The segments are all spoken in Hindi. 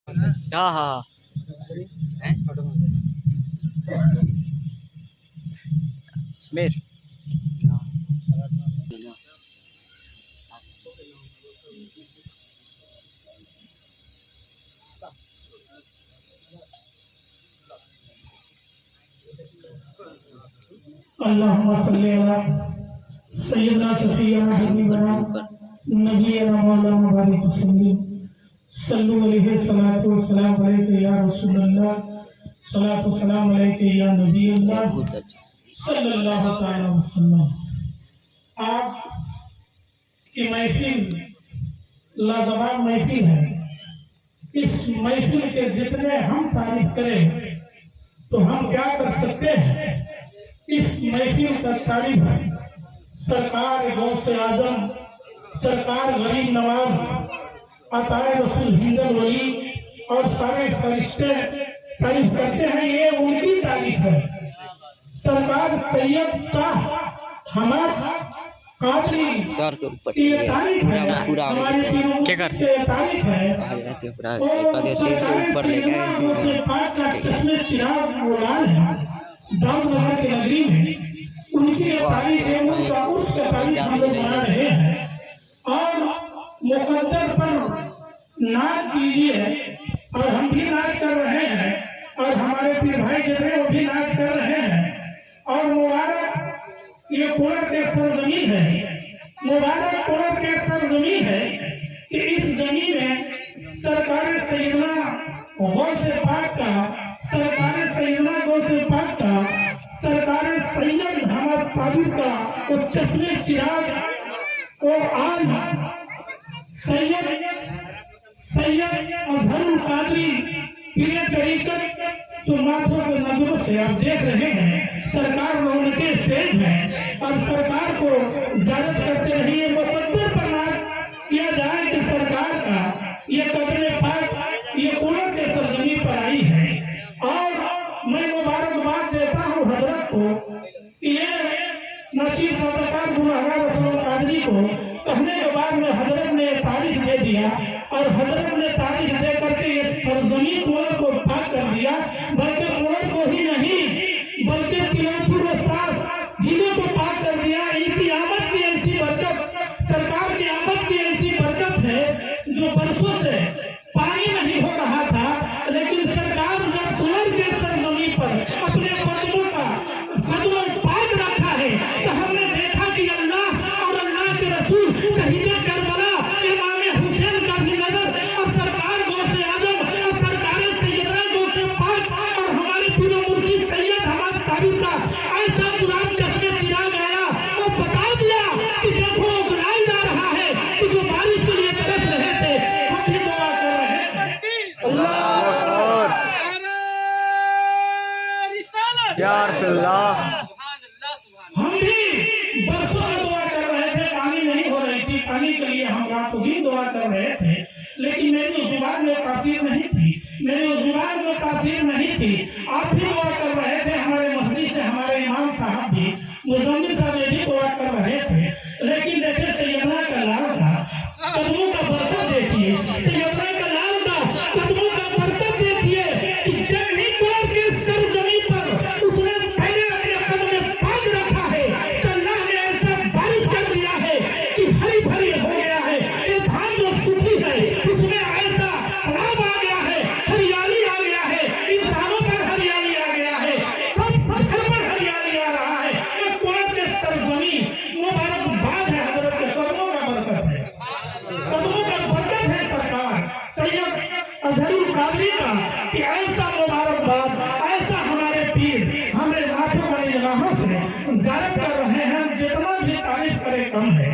हाँ हाँ समीर अल्लाहुम्मा सल्ली अला सय्यदना सफियना हबीबना नबीना मौलाना बारिक वसल्लम सल्लु अलैहि सलातु व सलाम अलैका या रसूलल्लाह सलातु व सलाम अलैका या नबी अल्लाह सल्लल्लाहु तआला वसल्लम। आज की महफिल लाजवाब महफिल है। इस महफिल के जितने हम तारीफ करें तो हम क्या कर सकते हैं। इस महफिल का तारीफ सरकार गौसे आजम, सरकार गरीब नवाज, अताए रसूल हिंदल वली और सारे फरिश्ते तारीफ करते हैं। ये उनकी तारीफ है। सरकार सैयद शाह हमाद कादरी सर के ऊपर की तारीफ है। पूरा हमारे पीरों क्या कर की तारीफ है। पूरा कदे सिर से ऊपर ले गए दाऊद नगर की नगरी में उनकी तारीफ है। उनका उसका तारीफ हम लोग मना रहे हैं और मुकद्दर पर नाच कीजिए और हम भी नाच कर रहे हैं और हमारे पीर भाई जितने वो भी नाच कर रहे हैं। और मुबारक ये कुलर के सरजमी है, मुबारक कुलर के सरजमी है कि इस जमीन में सरकार सैयदना गौसे पाक का, सरकार सैयदना गौसे पाक का, सरकार सैयद हमाद साबिर का वो चश्मे चिराग और आल सैयद अजहरुल कादरी पीरे तरीकत जो माथों के नजरों से आप देख रहे हैं। सरकार रौनके स्टेज है और सरकार को इजाजत करते रहिए। मुकद्दर पर नाज किया जाए कि सरकार का ये कदम पाक ये कुलर के सरजमी पर आई है। और मैं मुबारकबाद देता हूँ हजरत को। ये नचीब खतकार गुलहरा रसूल कादरी को कहने के बाद में हजरत ने तारीख दे दिया और हजरत ने तारीख दे करके ये सरजमी कुलर को पाक कर दिया। बल्कि कुलर को ही नहीं बल्कि तिलावतुल उस्ताद जिले को पाक कर दिया। इनकी आमद की ऐसी बरकत, सरकार की आमद की ऐसी बरकत है जो बरसों से पानी नहीं हो रहा था। लेकिन सरकार जब कुलर के सरजमी पर अपने कदमों पाक रखा है तो हमने देखा कि अल्लाह और अल्लाह के रसूल शहीद करबला इमाम हुसैन का भी नजर और सरकार गौसे आजम और सरकार सैयदना गौसे पाक और हमारे पीरो मुर्शिद सैयद हमाद साबिर का ऐसा गुलाब चश्मे चिराग आया और बता दिया कि देखो गुलाल जा रहा है कि जो बारिश के लिए तरस रहे थे हम भी दुआ कर रहे थे। अल्लाह हम भी बरसों से दुआ कर रहे थे, पानी नहीं हो रही थी। पानी के लिए हम रातों दिन दुआ कर रहे थे लेकिन मेरी उस जुबान में तासीर नहीं थी, मेरी उस जुबान में तासीर नहीं थी। आप भी दुआ कर रहे थे, हमारे मस्जिद से हमारे इमाम साहब भी मुजम्मिल साहब भी दुआ कर रहे थे। लेकिन देखे सैयदना का लाल का कदमों का बरकत देखिए, सैयदना का लाल का कदमों का बरकत देखिए कि जब ही कुलर के सरजमी पर उसने पहले अपने कदम पाक रखा है तो अल्लाह ने ऐसा बारिश कर दिया है कि हरी भरी हो गया है। ये धान जो सूखी है उसमें ऐसा सवाब आ गया है, हरियाली आ गया है, इंसानों पर हरियाली आ गया है, सब घर पर हरियाली आ रहा है। ये कुलर के सरजमी मुबारकबाद है, हजरत के कदमों का बरकत है, कदमों का बरकत है सरकार सैयद अजहरुल कादरी का कि ऐसा मुबारकबाद, ऐसा हमारे पीर हमें माथों वाली निगाहों से ज़ियारत कर रहे हैं। जितना भी तारीफ करे कम है।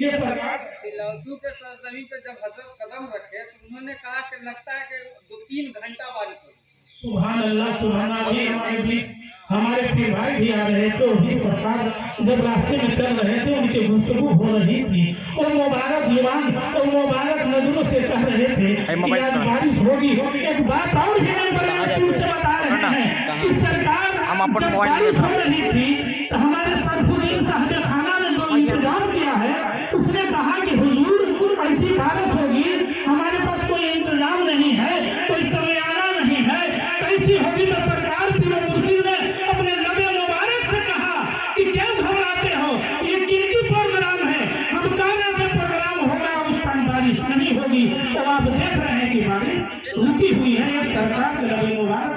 ये सरकार तिलावतू के सरजमीन पे जब हजरत कदम रखे तो उन्होंने कहा कि लगता है कि 2-3 घंटा बारिश होगी। सुभान अल्लाह, सुभान अल्लाह। हमारे पीर भाई भी आ रहे थे, वो भी सरकार जब रास्ते में चल रहे थे उनकी गुफ्तगू हो रही थी और मुबारक जुबान और मुबारक नजरों से कह रहे थे कि आज बारिश होगी। एक बात और भी नंबर रसूल से बता रहे हैं कि सरकार जब बारिश हो रही थी तो हमारे सरफुद्दीन साहब खाना ने जो इंतजाम किया है उसने कहा कि हुजूर ऐसी बारिश होगी, हमारे पास कोई इंतजाम नहीं है तो बारिश रुकी हुई है। ये सरकार के लबे मुबारक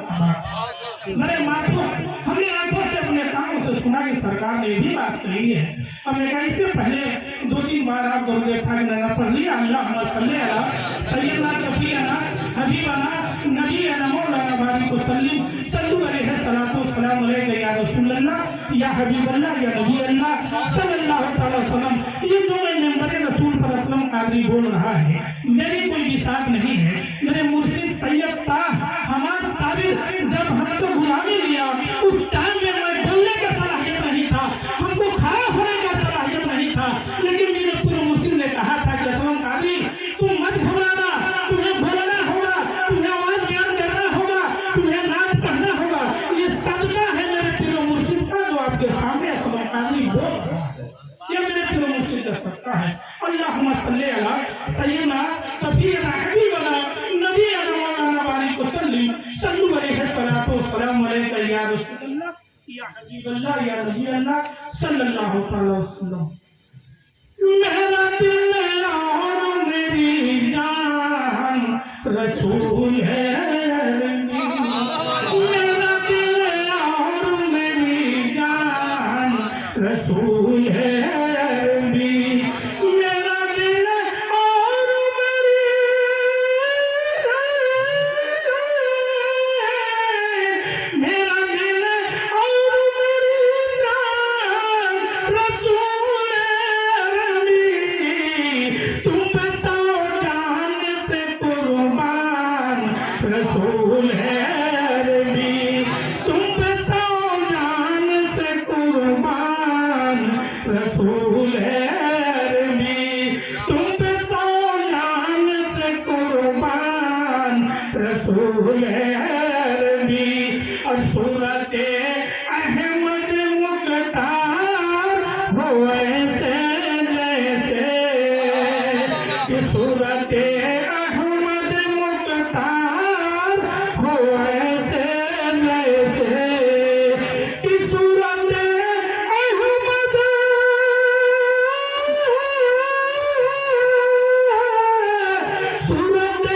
मेरे माथों हमने आंखों से अपने कानों से सुना कि सरकार ने भी बात कही है। हमने कहा इससे पहले 2-3 बार आप दोनों ने फाग पढ़ लिया। अल्लाह सल्ली अला सैयदना सफीना हबीबना नबीना मौलाना बारिक वसल्लम सल्लु अलैहि सलातो सलाम अलैका या रसूलल्लाह या हबीबल्लाह या नबी अल्लाह सल्लल्लाहु तआला वसल्लम। ये जो मैं नंबर रसूल पर असलम कादरी बोल रहा है, मेरी कोई विसाख नहीं है। मेरे मुर्शिद सैयद शाह हमाद साबिर जब हमको गुलामी लिया, उस टाइम में मैं बोलने का सलाहियत नहीं था, हमको खड़ा होने का सलाहियत नहीं था, लेकिन मेरे पूर्व मुर्शिद ने कहा था कि असलम कादरी तुम मत घबराना, तुम्हें बोलना होगा, तुम्हें आवाज बयान करना होगा, तुम्हें नात पढ़ना होगा। ये सदका है मेरे पूर्व मुर्शिद का जो आपके सामने असलम कादरी बोल रहा है। ये मेरे पूर्व मुर्शिद का सदका है। अल्लाहुम्मा सल्ली अला सय्यदना सफीना हबीबना नबीना मौलाना बारिक वसल्लम सल्लु अलैहि सलातो सलाम अलैका या रसूलल्लाह या हबीबल्लाह या नबी अल्लाह सल्लल्लाहु अलैहि वसल्लम। मेरा दिल और मेरी जान रसूल है, मेरा दिल और मेरी जान रसूल है। रसूल है अरबी तुम पे सौ जान से कुर्बान, रसूल है अरबी तुम पे सौ जान से कुर्बान, रसूल है अरबी। और सूरत अहमद मुख्तार हो ऐसे जैसे कि सूरत अहमद मुख्तार हो ऐसे जैसे कि सूरत अहमद सूरत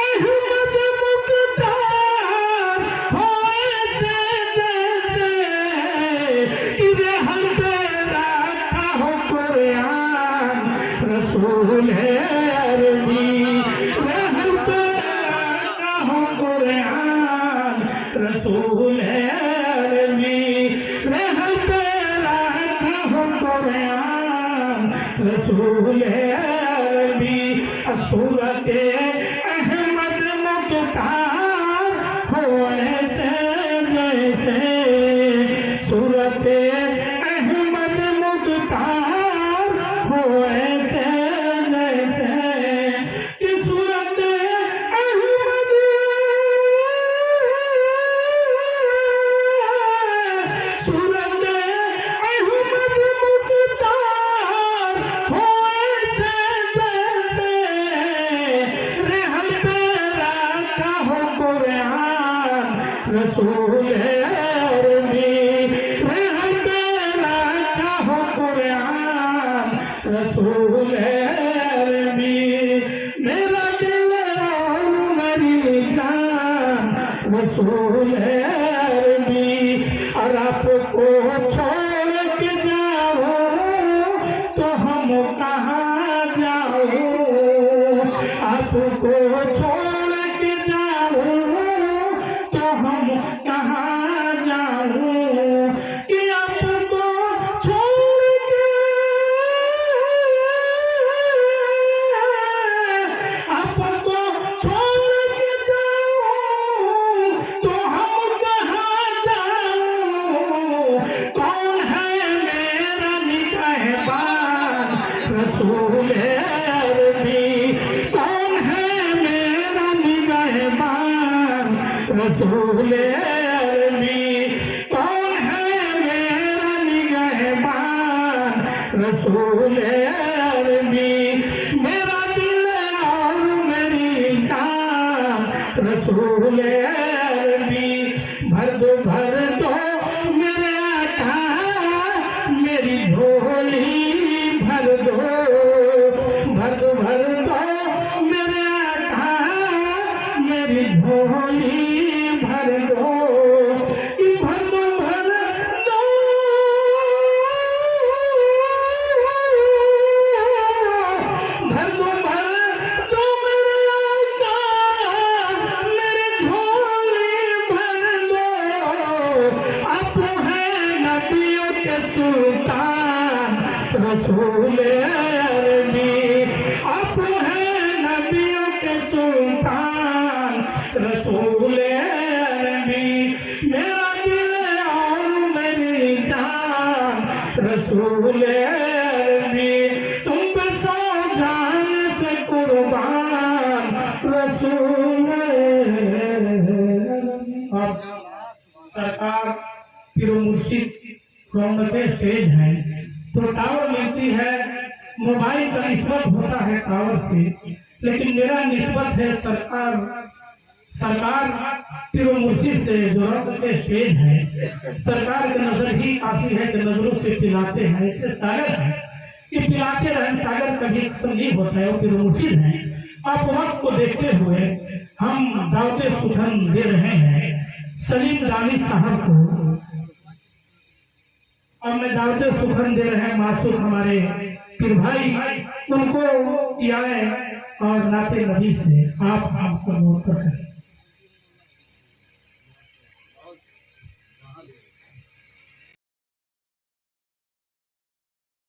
अहमद मुख्तार हो ऐसे जैसे कि रहल पे रखा हो कुरान, रसूल है अरबी रहल पे रखा हो कुरान, रसूल है अरबी रहल पे रखा हो कुरान, रसूल है अरबी। अब सूरत अहमद मुख्तार हो ऐसे जैसे सूरत अहमद मुख्तार हो ऐसे जैसे कि सूरत अहमद सूरत अहमद मुख्तार हो ऐसे जैसे रहल पे रखा हो कुरान, रसूल है अरबी रहल पे रखा हो कुरान, रसूल है अरबी। मेरा दिल और मेरी जान रसूल है अरबी। और आपको छोड़ के जाओ तो हम कहाँ जाओ, आपको छोड़ के जाओ तो हम कहाँ जाओ कि आपको छोड़ के आपको छोड़ के जाओ तो हम कहाँ जाओ। कौन है मेरा निगहबान, रसूल है अरबी कौन है मेरा निगहबान, रसूल अरबी कौन है मेरा निगहबान, रसूल अरबी। मेरा दिल और मेरी जान रसूल अरबी। भर दो मेरे आका मेरी झोली भर दो मेरे आका मेरी झोली भर दो, कि भर दो भर दो, भर दो भर दो मेरे आका, मेरी झोली भर दो। आप है नबियों के सुल्तान रसूल अरबी, आप है नबियों के सुल्तान रसूल अरबी, मेरा दिल और मेरी जान रसूल अरबी, तुम पे सौ जान से कुर्बान रसूल अरबी। और सरकार पीर मुर्शिद रौनके स्टेज है तो टावर मिलती है, मोबाइल का निस्बत होता है टावर से, लेकिन मेरा निस्बत है सरकार पीर मुर्शिद से जो रौनके स्टेज है। सरकार की नजर ही काफी है कि नजरों से पिलाते हैं, इसलिए सागर है कि पिलाते रहें, सागर कभी खत्म नहीं होता है, वो पीर मुर्शिद है। आप वक्त को देखते हुए हम दावते सुखन दे रहे हैं सलीम दानी साहब को, और मैं दावते सुखन दे रहे हैं मासूम हमारे पीर भाई, उनको किया है और नाते नबी से आप आपको नोट कर